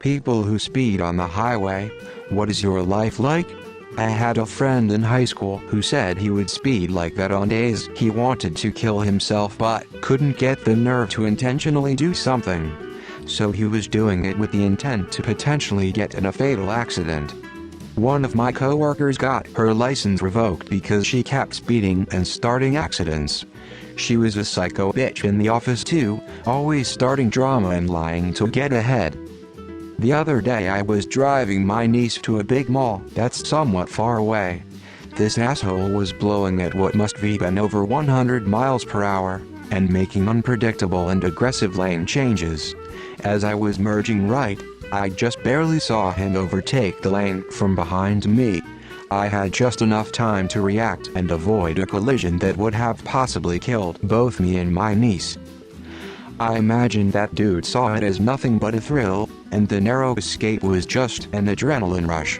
People who speed on the highway. What is your life like? I had a friend in high school who said he would speed like that on days he wanted to kill himself but couldn't get the nerve to intentionally do something. So he was doing it with the intent to potentially get in a fatal accident. One of my coworkers got her license revoked because she kept speeding and starting accidents. She was a psycho bitch in the office too, always starting drama and lying to get ahead. The other day I was driving my niece to a big mall that's somewhat far away. This asshole was blowing at what must be been over 100 miles per hour, and making unpredictable and aggressive lane changes. As I was merging right, I just barely saw him overtake the lane from behind me. I had just enough time to react and avoid a collision that would have possibly killed both me and my niece. I imagine that dude saw it as nothing but a thrill, and the narrow escape was just an adrenaline rush.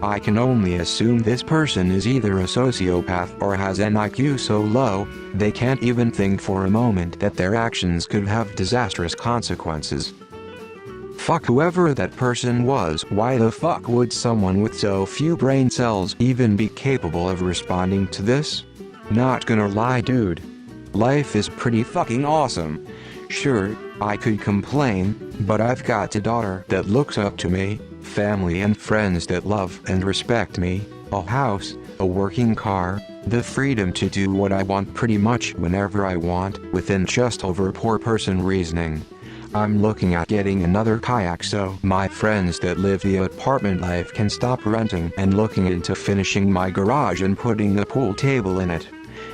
I can only assume this person is either a sociopath or has an IQ so low, they can't even think for a moment that their actions could have disastrous consequences. Fuck whoever that person was. Why the fuck would someone with so few brain cells even be capable of responding to this? Not gonna lie, dude. Life is pretty fucking awesome. Sure, I could complain, but I've got a daughter that looks up to me, family and friends that love and respect me, a house, a working car, the freedom to do what I want pretty much whenever I want, within just over poor person reasoning. I'm looking at getting another kayak so my friends that live the apartment life can stop renting, and looking into finishing my garage and putting a pool table in it.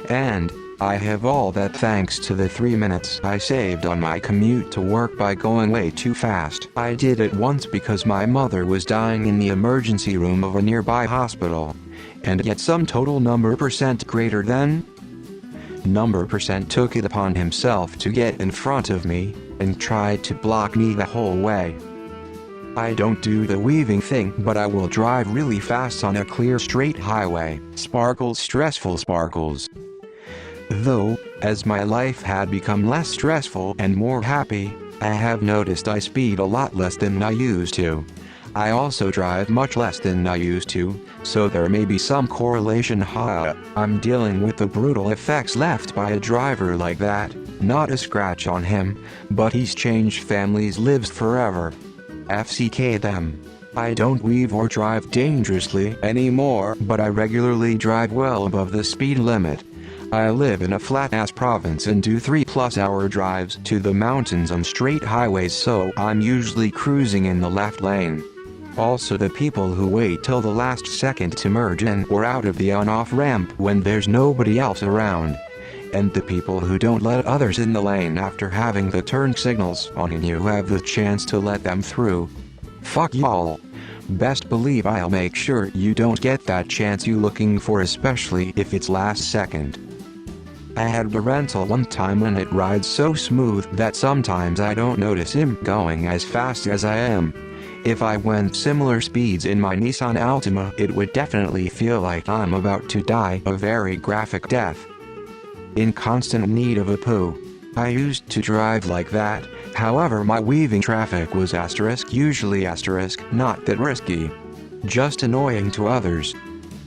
And I have all that thanks to the 3 minutes I saved on my commute to work by going way too fast. I did it once because my mother was dying in the emergency room of a nearby hospital. And yet some total number percent greater than number percent took it upon himself to get in front of me, and tried to block me the whole way. I don't do the weaving thing, but I will drive really fast on a clear straight highway. Sparkles, stressful sparkles. Though, as my life had become less stressful and more happy, I have noticed I speed a lot less than I used to. I also drive much less than I used to, so there may be some correlation. I'm dealing with the brutal effects left by a driver like that. Not a scratch on him, but he's changed families, lives forever. FCK them. I don't weave or drive dangerously anymore, but I regularly drive well above the speed limit. I live in a flat-ass province and do 3+ hour drives to the mountains on straight highways, so I'm usually cruising in the left lane. Also, the people who wait till the last second to merge in or out of the on-off ramp when there's nobody else around. And the people who don't let others in the lane after having the turn signals on and you have the chance to let them through. Fuck y'all. Best believe I'll make sure you don't get that chance you looking for, especially if it's last second. I had a rental one time and it rides so smooth that sometimes I don't notice him going as fast as I am. If I went similar speeds in my Nissan Altima, it would definitely feel like I'm about to die a very graphic death. In constant need of a poo. I used to drive like that, however my weaving traffic was usually not that risky. Just annoying to others.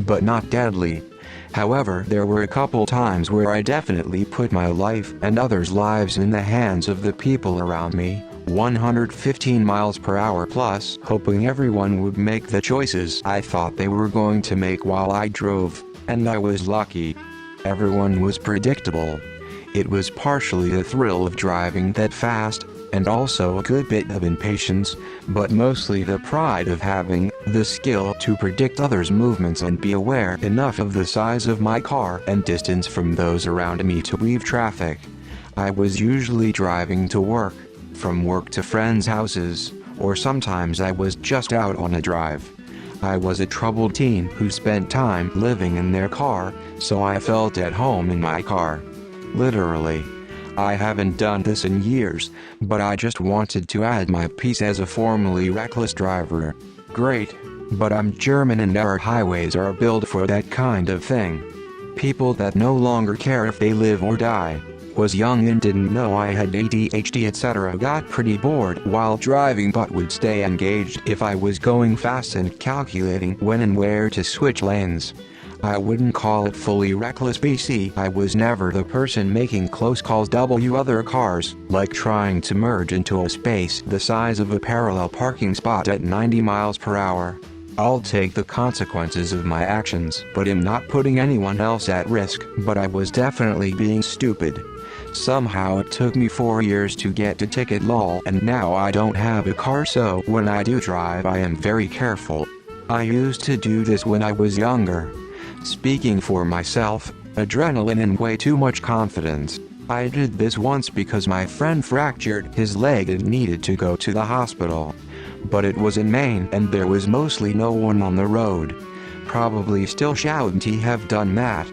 But not deadly. However, there were a couple times where I definitely put my life and others' lives in the hands of the people around me, 115 miles per hour plus, hoping everyone would make the choices I thought they were going to make while I drove, and I was lucky. Everyone was predictable. It was partially the thrill of driving that fast, and also a good bit of impatience, but mostly the pride of having the skill to predict others' movements and be aware enough of the size of my car and distance from those around me to weave traffic. I was usually driving to work, from work to friends' houses, or sometimes I was just out on a drive. I was a troubled teen who spent time living in their car, so I felt at home in my car. Literally. I haven't done this in years, but I just wanted to add my piece as a formerly reckless driver. Great, but I'm German and our highways are built for that kind of thing. People that no longer care if they live or die. was young and didn't know I had ADHD etc. Got pretty bored while driving but would stay engaged if I was going fast and calculating when and where to switch lanes. I wouldn't call it fully reckless BC. I was never the person making close calls W other cars, like trying to merge into a space the size of a parallel parking spot at 90 miles per hour. I'll take the consequences of my actions, but am not putting anyone else at risk. But I was definitely being stupid. Somehow it took me 4 years to get a ticket lol, and now I don't have a car, so when I do drive I am very careful. I used to do this when I was younger. Speaking for myself, adrenaline and way too much confidence. I did this once because my friend fractured his leg and needed to go to the hospital. But it was in Maine and there was mostly no one on the road. Probably still shouldn't he have done that.